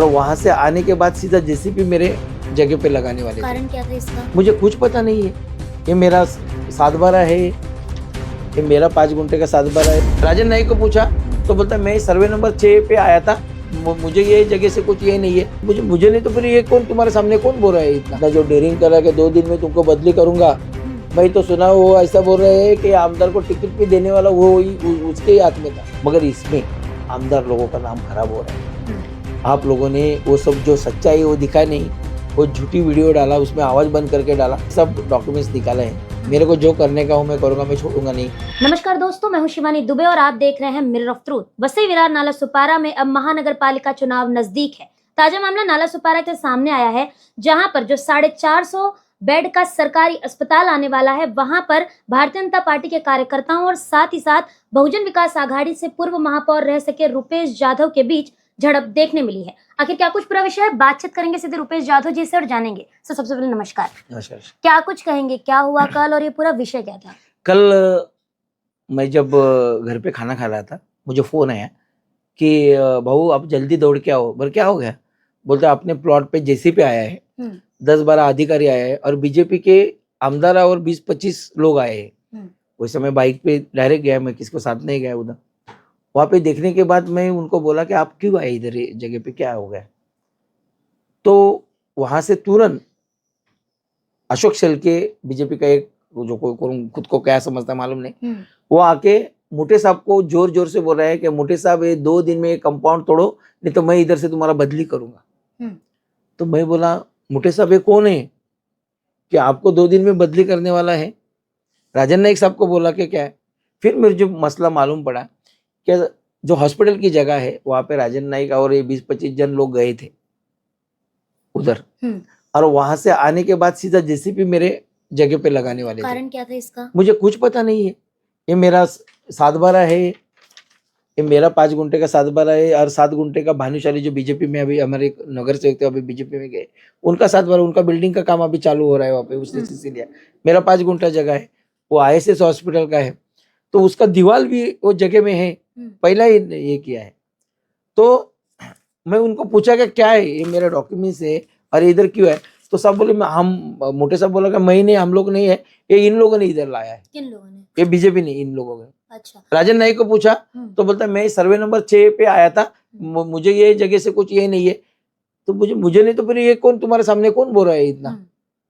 और वहां से आने के बाद सीधा जेसीपी मेरे जगह पे लगाने वाले थे। कारण क्या था इसका? मुझे कुछ पता नहीं है। ये मेरा 7/12 है, ये मेरा 5 घंटे का 7/12 है। राजन नाइक को पूछा तो बोलता मैं सर्वे नंबर 6 पे आया था, मुझे ये जगह से कुछ ये नहीं है। मुझे नहीं तो फिर ये कौन तुम्हारे सामने कौन बोल रहा है इतना जो डेयरिंग कर रहा है कि 2 दिन में तुमको बदली करूंगा। मैं तो सुना वो ऐसा बोल रहे हैं कि आमदार को टिकट भी देने वाला वो उसके ही हाथ में था, मगर इसमें आमदार लोगों का नाम खराब हो रहा है। आप लोगों ने वो सब जो सच्चाई वो दिखा नहीं, वो झूठी वीडियो डाला, उसमें आवाज बंद करके डाला, सब डॉक्यूमेंट्स निकाले हैं। मेरे को जो करने का हो मैं करूंगा, मैं छोड़ूंगा नहीं। नमस्कार दोस्तों, मैं हूं शिवानी दुबे और आप देख रहे हैं mirror of truth. Vasai Virar नाला सुपारा में अब महानगर पालिका चुनाव नजदीक है। ताजा मामला नाला सुपारा के सामने आया है, जहां पर जो 450 बेड का सरकारी अस्पताल आने वाला है, वहां पर भारतीय जनता पार्टी के कार्यकर्ताओं और साथ ही साथ बहुजन विकास आघाड़ी से पूर्व महापौर रह सके रुपेश जाधव के बीच झड़प देखने मिली है। आखिर क्या कुछ पूरा विषय है, बातचीत करेंगे सीधे रुपेश जाधव जी से और जानेंगे। सबसे पहले नमस्कार, क्या कुछ कहेंगे, क्या हुआ कल और ये पूरा विषय क्या था? कल मैं जब घर पे खाना खा रहा था, मुझे फोन आया कि बहू आप जल्दी दौड़ के आओ। बोल क्या हो गया? बोलते अपने प्लॉट पे जेसीपी आया है, 10-12 अधिकारी आए हैं और बीजेपी के आमदार और 20-25 लोग आए हैं। उस समय बाइक पे डायरेक्ट गया, मैं किसको साथ नहीं गया उधर। वहां पे देखने के बाद मैं उनको बोला कि आप क्यों आए इधर जगह पे, क्या हो गया? तो वहां से तुरंत अशोक शेलके, बीजेपी का एक जो खुद को क्या समझता मालूम नहीं, वो आके मोटे साहब को जोर जोर से बोल रहा है कि मोटे साहब ये 2 दिन में कंपाउंड तोड़ो, नहीं तो मैं इधर से तुम्हारा बदली करूंगा। तो मैं बोला मोटे साहब ये कौन है कि आपको 2 दिन में बदली करने वाला है? राजन नाइक साहब को बोला कि क्या है। फिर मेरे जो मसला मालूम पड़ा कि जो हॉस्पिटल की जगह है वहां पे राजन नाइक और ये 20-25 जन लोग गए थे उधर, और वहां से आने के बाद सीधा जेसीपी मेरे जगह पे लगाने वाले थे। कारण क्या था इसका? मुझे कुछ पता नहीं है। ये मेरा 7/12 है, ये मेरा 5 घंटे का 7/12 है, और 7 घंटे का भानुशाली जो बीजेपी में अभी हमारे नगर से अभी बीजेपी में गए, उनका 7/12, उनका बिल्डिंग का काम अभी चालू हो रहा है वहाँ पे, उसने इसीलिए। मेरा 5 घंटा जगह है, वो ISS हॉस्पिटल का है, तो उसका दीवार भी वो जगह में है, पहला ही ये किया है। तो मैं उनको पूछा कि क्या है ये, मेरा डॉक्यूमेंट्स है और इधर क्यों है? तो सब बोले हम, मोटे साहब बोला कि मैं नहीं, हम लोग नहीं है, ये इन लोगों ने इधर लाया है। किन लोगों ने? ये बीजेपी ने, इन लोगों ने। अच्छा। राजन नाइक को पूछा तो बोलता मैं सर्वे नंबर 6 पे आया था, मुझे ये जगह से कुछ ये नहीं है। तो मुझे नहीं तो फिर ये कौन तुम्हारे सामने कौन बोल रहा है इतना?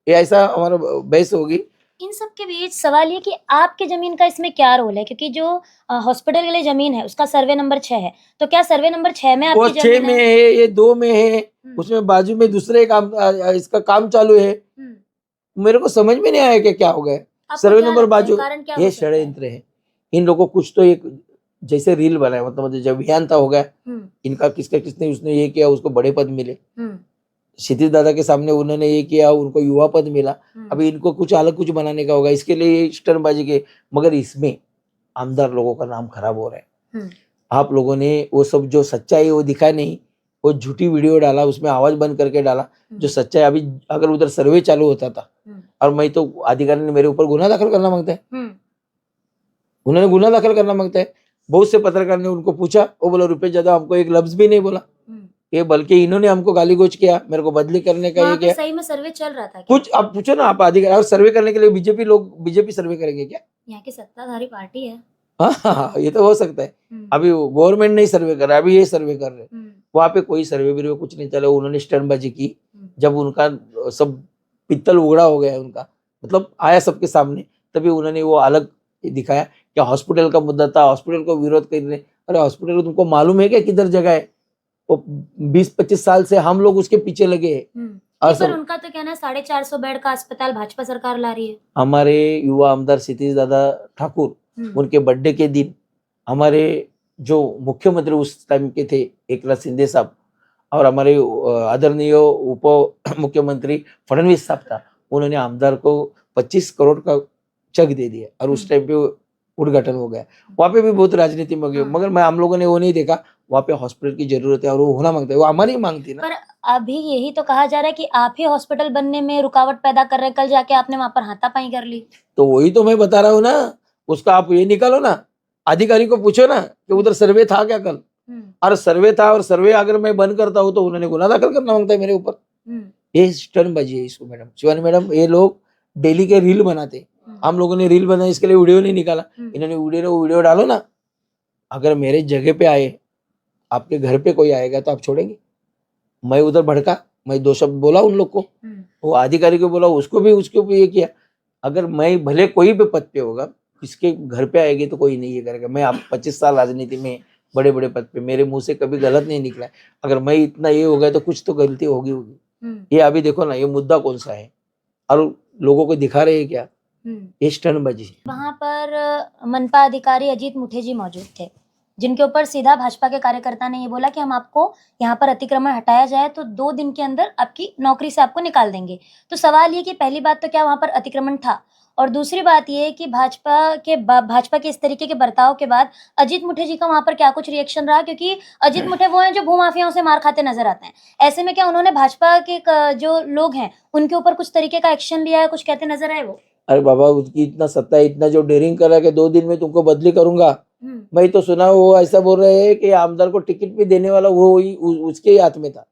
ये ऐसा हमारा बहस होगी। इन सब के बीच सवाल ये कि आपके जमीन का इसमें क्या रोल है, क्योंकि जो हॉस्पिटल के लिए जमीन है उसका सर्वे नंबर 6 है, तो क्या सर्वे नंबर 6 में वो आपकी 6 जमीन में है? है, ये 2 में है, उसमें बाजू में दूसरे काम, इसका काम चालू है। मेरे को समझ में नहीं आया कि क्या हो गया। सर्वे नंबर बाजू, ये षड्यंत्र है। इन लोगों को कुछ तो एक जैसे रील बनाया, मतलब जब अभियान था हो गया इनका, किसने उसने ये किया, उसको बड़े पद मिले। क्षितिज दादा के सामने उन्होंने ये किया, उनको युवा पद मिला। अभी इनको कुछ अलग कुछ बनाने का होगा, इसके लिए स्टर्नबाजी के, मगर इसमें आमदार लोगों का नाम खराब हो रहा है। आप लोगों ने वो सब जो सच्चाई वो दिखा नहीं, वो झूठी वीडियो डाला, उसमें आवाज बंद करके डाला। जो सच्चाई, अभी अगर उधर सर्वे चालू होता था और मैं तो अधिकारी ने मेरे ऊपर गुना दाखिल करना मांगता है, उन्होंने गुना दाखिल करना मांगता है। बहुत से पत्रकार ने उनको पूछा, वो बोला रुपेश यादव हमको एक लफ्ज भी नहीं बोला, ये बल्कि इन्होंने हमको गाली गोच किया, मेरे को बदली करने का ये किया। सही में सर्वे चल रहा था क्या? कुछ आप पूछो ना, आप अधिकारी, और सर्वे करने के लिए बीजेपी सर्वे करेंगे क्या? यहाँ की सत्ताधारी पार्टी है। हाँ, ये तो हो सकता है। अभी गवर्नमेंट नहीं सर्वे कर रहा, अभी ये सर्वे कर रहे। वहां पे कोई सर्वे कुछ नहीं चला, उन्होंने स्टर्नबाजी की। जब उनका सब पित्तल उगड़ा हो गया उनका, मतलब आया सबके सामने, तभी उन्होंने वो अलग दिखाया कि हॉस्पिटल का मुद्दा था, हॉस्पिटल को विरोध करने। अरे हॉस्पिटल को तुमको मालूम है क्या किधर जगह है? वो 20-25 साल से हम लोग उसके पीछे लगे हैं। और उनका तो कहना है 450 बेड का अस्पताल भाजपा सरकार ला रही है। हमारे युवा आमदार क्षितिज दादा ठाकुर, उनके बर्थडे के दिन हमारे जो मुख्यमंत्री उस टाइम के थे एकनाथ शिंदे साहब, और हमारे आदरणीय उप मुख्यमंत्री फडणवीस साहब था, उन्होंने आमदार को 25 करोड़ का चेक दे दिया और उस टाइम पे उद्घाटन हो गया। वहाँ पे भी बहुत राजनीति में गई, मगर हम लोगों ने वो नहीं देखा। वहाँ पे हॉस्पिटल की जरूरत है और वो होना मांगता है, वो हमारी मांग थी ना। पर अभी यही तो कहा जा रहा है कि आप ही हॉस्पिटल बनने में रुकावट पैदा कर रहे हैं। कल जाके आपने वहां पर हाथापाई कर ली। तो वही तो मैं बता रहा हूँ ना, उसका आप ये निकालो ना, अधिकारी को पूछो ना कि उधर सर्वे था क्या कल। और सर्वे था, और सर्वे अगर मैं बंद करता हूँ तो उन्होंने गुनाह दाखिल करना मांगता है मेरे ऊपर। ये स्टनबाजी है इसको मैडम, शिवानी मैडम। ये लोग डेली के रील बनाते, हम लोगों ने रील बनाई, इसके लिए वीडियो नहीं निकाला। इन्होंने वीडियो डालो ना। अगर मेरे जगह पे आए, आपके घर पे कोई आएगा तो आप छोड़ेंगे? मैं उधर भड़का, मैं 2 शब्द बोला उन लोग को, वो अधिकारी को बोला, उसको भी ये किया। अगर मैं भले कोई भी पद पे होगा, किसके घर पे आएगी तो कोई नहीं ये करेगा। मैं आप 25 साल राजनीति में, बड़े बड़े पद पे, मेरे मुंह से कभी गलत नहीं निकला। अगर मैं इतना ये हो गया तो कुछ तो गलती होगी। ये अभी देखो ना, ये मुद्दा कौन सा है और लोगों को दिखा रहे हैं क्या? ये स्टनबाजी है। वहाँ पर मनपा अधिकारी अजीत मुठे जी मौजूद थे, जिनके ऊपर सीधा भाजपा के कार्यकर्ता ने ये बोला कि हम आपको यहाँ पर अतिक्रमण हटाया जाए तो 2 दिन के अंदर आपकी नौकरी से आपको निकाल देंगे। तो सवाल ये कि पहली बात तो क्या वहाँ पर अतिक्रमण था, और दूसरी बात ये कि भाजपा के इस तरीके के बर्ताव के बाद अजीत मुठे जी का वहाँ पर क्या कुछ रिएक्शन रहा? क्योंकि अजीत मुठे वो हैं जो भूमाफियाओं से मार खाते नजर आते हैं। ऐसे में क्या उन्होंने भाजपा के जो लोग हैं उनके ऊपर कुछ तरीके का एक्शन लिया है, कुछ कहते नजर आए वो? अरे बाबा, उसकी इतना सत्ता है, इतना जो डेयरिंग करा कि 2 दिन में तुमको बदली करूंगा। मैं तो सुना वो ऐसा बोल रहे हैं कि आमदार को टिकट भी देने वाला वो उसके ही हाथ में था,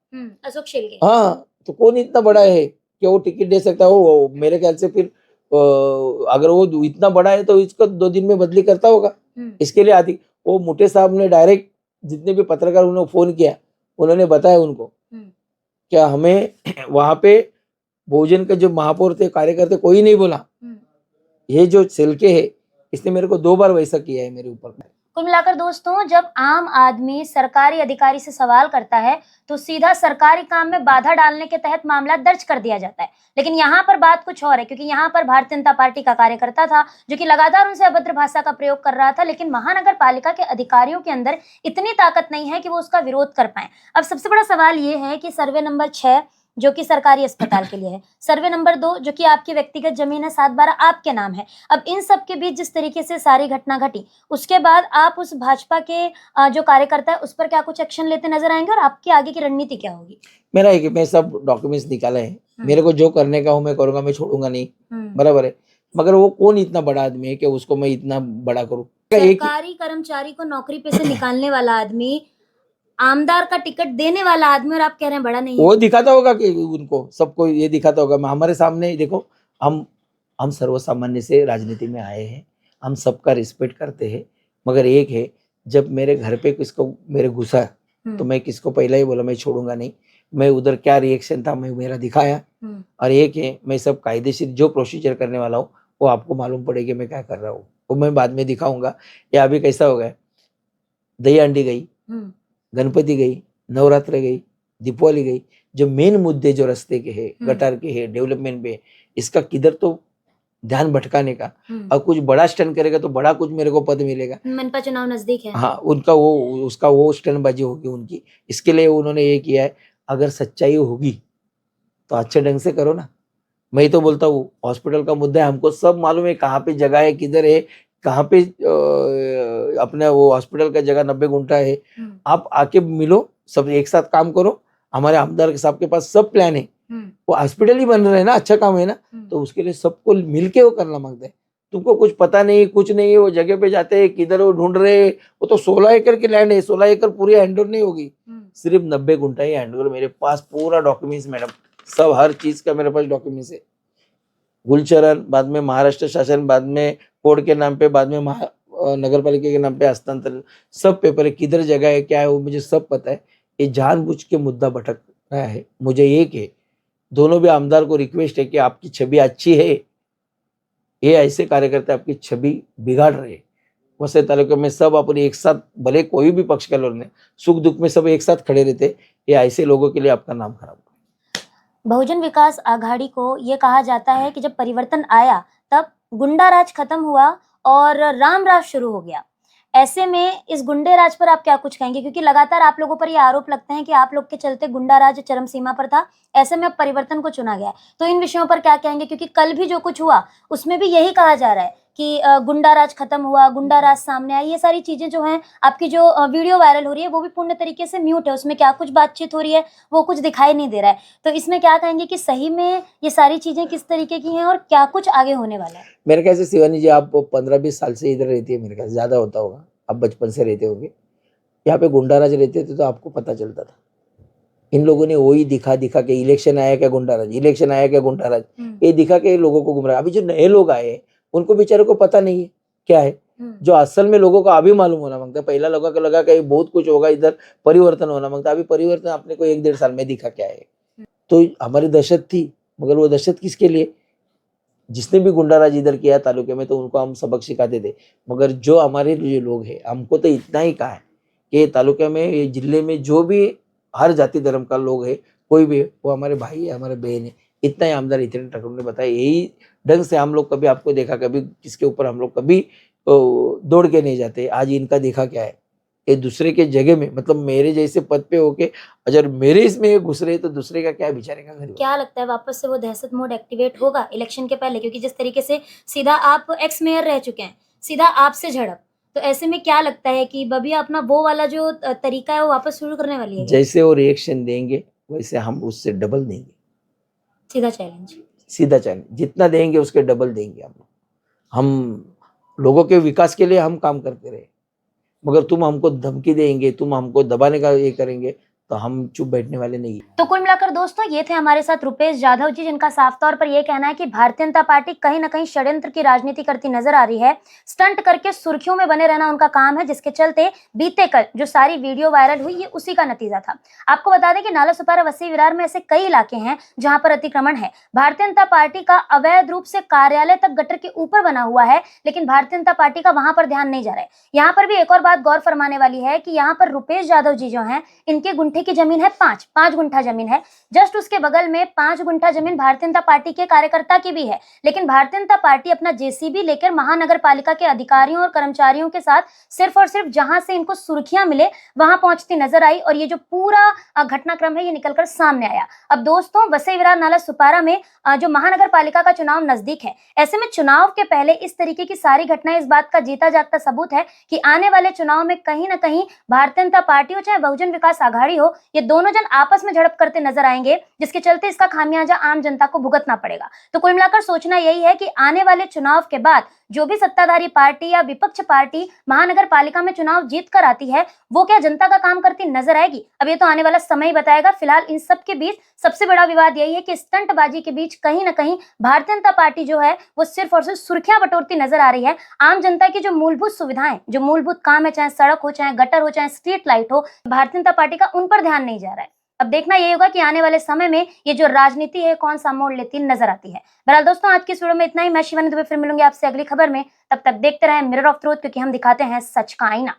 अशोक शेलके। हाँ, तो कौन इतना बड़ा है कि वो टिकट दे सकता है? वो मेरे ख्याल से फिर अगर वो इतना बड़ा है तो इसको 2 दिन में बदली करता होगा। इसके लिए आदि वो मुठे साहब ने डायरेक्ट, जितने भी पत्रकार उन्होंने फोन किया, उन्होंने बताया उनको क्या हमें वहां पे बहुजन के जो महापौर थे, कार्यकर्ता, कोई नहीं बोला। ये जो सेलके है, इसने मेरे को 2 बार वैसा किया है मेरे ऊपर। कुल मिलाकर दोस्तों, जब आम आदमी सरकारी अधिकारी से सवाल करता है तो सीधा सरकारी काम में बाधा डालने के तहत मामला दर्ज कर दिया जाता है। लेकिन यहाँ पर बात कुछ और है, क्योंकि यहाँ पर भारतीय जनता पार्टी का कार्यकर्ता था जो कि लगातार उनसे अभद्र भाषा का प्रयोग कर रहा था, लेकिन महानगर पालिका के अधिकारियों के अंदर इतनी ताकत नहीं है कि वो उसका विरोध कर पाए। अब सबसे बड़ा सवाल ये है कि सर्वे नंबर 6 जो कि सरकारी अस्पताल के लिए है, सर्वे नंबर 2 जो कि आपकी व्यक्तिगत जमीन है 7/12 आपके नाम है। अब इन सब के बीच जिस तरीके से सारी घटना घटी, उसके बाद आप उस भाजपा के जो कार्यकर्ता है उस पर क्या कुछ एक्शन लेते नजर आएंगे, और आपकी आगे की रणनीति क्या होगी? मेरा है कि मैं सब डॉक्यूमेंट्स निकाले हैं, मेरे को जो करने का हो मैं करूंगा, मैं छोड़ूंगा नहीं, बराबर है। मगर वो कौन इतना बड़ा आदमी है कि उसको मैं इतना बड़ा करूं? सरकारी कर्मचारी को नौकरी पे से निकालने वाला आदमी, आमदार का टिकट देने वाला आदमी, और आप कह रहे हैं बड़ा नहीं है? वो दिखाता होगा कि उनको सबको ये दिखाता होगा। हमारे सामने देखो, हम सर्वसामान्य से राजनीति में आए हैं, हम सबका रिस्पेक्ट करते हैं। मगर एक है, जब मेरे घर पे किसको मेरे घुसा तो मैं किसको पहले ही बोला मैं छोड़ूंगा नहीं। मैं उधर क्या रिएक्शन था मैं मेरा दिखाया। और एक है, मैं सब कायदेशीर जो प्रोसीजर करने वाला हूँ वो आपको मालूम पड़ेगी मैं क्या कर रहा हूँ, वो मैं बाद में दिखाऊंगा। या अभी कैसा हो गया, दही अंडी गई, गणपति गई, नवरात्र गई, दीपावली गई, जो मेन मुद्दे जो रास्ते के है, गटार के है, डेवलपमेंट पे, इसका किधर तो ध्यान भटकाने का। और कुछ बड़ा स्टंट करेगा तो बड़ा कुछ मेरे को पद मिलेगा। मनपा चुनाव नजदीक है। हाँ, उसका वो स्टंटबाजी होगी उनकी। इसके लिए उन्होंने ये किया है, अगर सच्चाई होगी तो अच्छे ढंग से करो ना। मैं तो बोलता हूँ हॉस्पिटल का मुद्दा है, हमको सब मालूम है कहाँ पे जगह है, किधर है, कहाँ पे अपने वो हॉस्पिटल का जगह 90 गुंठा है। आप आके मिलो, सब एक साथ काम करो। हमारे आमदार साहब के पास सब प्लान है, वो हॉस्पिटल ही बन रहे हैं ना, अच्छा काम है ना, तो उसके लिए सबको मिलके वो करना मांगते हैं। तुमको कुछ पता नहीं, कुछ नहीं है, वो जगह पे जाते हैं, किधर वो ढूंढ रहे। वो तो 16 एकड़ की लैंड है, 16 एकड़ पूरी हैंडओवर नहीं होगी, सिर्फ 90 गुंठा ही हैंडओवर। मेरे पास पूरा डॉक्यूमेंट्स मैडम, सब हर चीज का मेरे पास डॉक्यूमेंट्स है। गुलचरण, बाद में महाराष्ट्र शासन, बाद में कोर्ट के नाम पे, बाद में नगर पालिका के नाम पे हस्तांतरण, सब पेपर है, किधर जगह है, क्या है, वो मुझे सब पता है। ये जानबूझ के मुद्दा भटक रहा है। मुझे एक है, दोनों भी आमदार को रिक्वेस्ट है कि आपकी छवि अच्छी है, ये ऐसे कार्यकर्ता आपकी छवि बिगाड़ रहे हैं। वैसे तालुके में सब अपने एक साथ, भले कोई भी पक्ष का लोग ने, सुख दुख में सब एक साथ खड़े रहते। ये ऐसे लोगों के लिए आपका नाम खराब होगा। बहुजन विकास आघाड़ी को ये कहा जाता है कि जब परिवर्तन आया तब गुंडा राज खत्म हुआ और राम राज शुरू हो गया। ऐसे में इस गुंडे राज पर आप क्या कुछ कहेंगे? क्योंकि लगातार आप लोगों पर ये आरोप लगते हैं कि आप लोग के चलते गुंडा राज चरम सीमा पर था, ऐसे में अब परिवर्तन को चुना गया। तो इन विषयों पर क्या कहेंगे? क्योंकि कल भी जो कुछ हुआ उसमें भी यही कहा जा रहा है कि गुंडा राज खत्म हुआ, गुंडा राज सामने आया। ये सारी चीजें जो हैं, आपकी जो वीडियो वायरल हो रही है वो भी पूर्ण तरीके से म्यूट है, उसमें क्या कुछ बातचीत हो रही है वो कुछ दिखाई नहीं दे रहा है। तो इसमें क्या कहेंगे कि सही में ये सारी चीजें किस तरीके की हैं और क्या कुछ आगे होने वाला है? मेरे ख्याल से शिवानी जी, आप 15-20 साल से इधर रहती है, मेरे ख्याल से ज्यादा होता होगा, आप बचपन से रहते होंगे। यहाँ पे गुंडाराज रहते थे तो आपको पता चलता था। इन लोगों ने वही दिखा दिखा के इलेक्शन आया क्या गुंडाराज, इलेक्शन आया क्या गुंडाराज, ये दिखा के लोगों को गुमराह। अभी जो नए लोग आए उनको बेचारे को पता नहीं है क्या है, जो असल में लोगों को अभी मालूम होना मांगता है। पहला लोगों को लगा कि बहुत कुछ होगा, इधर परिवर्तन होना मांगता, अभी परिवर्तन अपने को 1-1.5 साल में दिखा क्या है। तो हमारी दहशत थी, मगर वो दहशत किसके लिए, जिसने भी गुंडाराज इधर किया तालुके में तो उनको हम सबक सिखाते थे। मगर जो हमारे जो लोग हैं, हमको तो इतना ही कहा है कि तालुके में, ये जिले में जो भी हर जाति धर्म का लोग है, कोई भी है, वो हमारे भाई है, हमारे बहन है। इतना ही आमदार इतने ठाकुर ने बताया। यही ढंग से हम लोग कभी आपको देखा, कभी किसके ऊपर हम लोग कभी दौड़ के नहीं जाते। आज इनका देखा क्या है, ये दूसरे के जगह में, मतलब मेरे जैसे पद पे होके अगर मेरे इसमें ये घुस रहे तो दूसरे का क्या बेचारे का घर। क्या लगता है वापस से वो दहशत मोड एक्टिवेट होगा इलेक्शन के पहले? क्योंकि जिस तरीके से सीधा आप एक्स मेयर रह चुके हैं, सीधा आपसे झड़प, तो ऐसे में क्या लगता है कि बबिया अपना वो वाला जो तरीका है वो वापस शुरू करने वाली है? जैसे वो रिएक्शन देंगे वैसे हम उससे डबल देंगे। सीधा चैलेंज, सीधा चैलेंज, जितना देंगे उसके डबल देंगे हम लोगों के विकास के लिए हम काम करते रहे, मगर तुम हमको धमकी देंगे, तुम हमको दबाने का ये करेंगे तो हम चुप बैठने वाले नहीं। तो कुल मिलाकर दोस्तों ये थे हमारे साथ रुपेश जाधव जी, जिनका साफ तौर पर यह कहना है कि भारतीय जनता पार्टी कहीं ना कहीं षड्यंत्र की राजनीति करती नजर आ रही है। स्टंट करके सुर्खियों में बने रहना उनका काम है, जिसके चलते बीते कल जो सारी वीडियो वायरल हुई, ये उसी का नतीजा था। आपको बता दें कि नालासोपारा वसई विरार में ऐसे कई इलाके हैं जहां पर अतिक्रमण है। भारतीय जनता पार्टी का अवैध रूप से कार्यालय तक गटर के ऊपर बना हुआ है, लेकिन भारतीय जनता पार्टी का वहां पर ध्यान नहीं जा रहा है। यहाँ पर भी एक और बात गौर फरमाने वाली है कि यहाँ पर रुपेश जाधव जी जो है, इनके गुंठे की जमीन है 5 गुंठा जमीन है। जस्ट उसके बगल में 5 गुंठा जमीन भारतीय जनता पार्टी के कार्यकर्ता की भी है, लेकिन भारतीय जनता पार्टी अपना जेसीबी लेकर महानगर पालिका के अधिकारियों और कर्मचारियों के साथ सिर्फ और सिर्फ जहां से इनको सुर्खियां मिले वहां पहुंचती नजर आई, और ये जो पूरा घटनाक्रम है ये निकलकर सामने आया। अब दोस्तों वसई विरार नालासोपारा में जो महानगर पालिका का चुनाव नजदीक है, ऐसे में चुनाव के पहले इस तरीके की सारी घटनाएं इस बात का जीता जागता सबूत है कि आने वाले चुनाव में कहीं ना कहीं भारतीय जनता पार्टी हो चाहे बहुजन विकास आघाड़ी हो, ये दोनों जन आपस में झड़प करते नजर आएंगे, जिसके चलते इसका खामियाजा आम जनता को भुगतना पड़ेगा। तो कुल मिलाकर सोचना यही है कि आने वाले चुनाव के बाद जो भी सत्ताधारी पार्टी या विपक्ष पार्टी महानगर पालिका में चुनाव जीत कर आती है, वो क्या जनता का काम करती नजर आएगी, अब ये तो आने वाला समय ही बताएगा। फिलहाल इन सब के बीच सबसे बड़ा विवाद यही है कि स्टंटबाजी के बीच कहीं ना कहीं भारतीय जनता पार्टी जो है वो सिर्फ और सिर्फ सुर्खियां बटोरती नजर आ रही है। आम जनता की जो मूलभूत सुविधाएं, जो मूलभूत काम है, चाहे सड़क हो, चाहे गटर हो, चाहे स्ट्रीट लाइट हो, भारतीय जनता पार्टी का उन पर ध्यान नहीं जा रहा है। अब देखना यही होगा कि आने वाले समय में ये जो राजनीति है कौन सा मोड़ लेती नजर आती है। बहरहाल दोस्तों आज की इस वीडियो में इतना ही। मैं शिवानी दुबे फिर मिलूंगी आपसे अगली खबर में, तब तक देखते रहें मिरर ऑफ ट्रूथ, क्योंकि हम दिखाते हैं सच का आईना।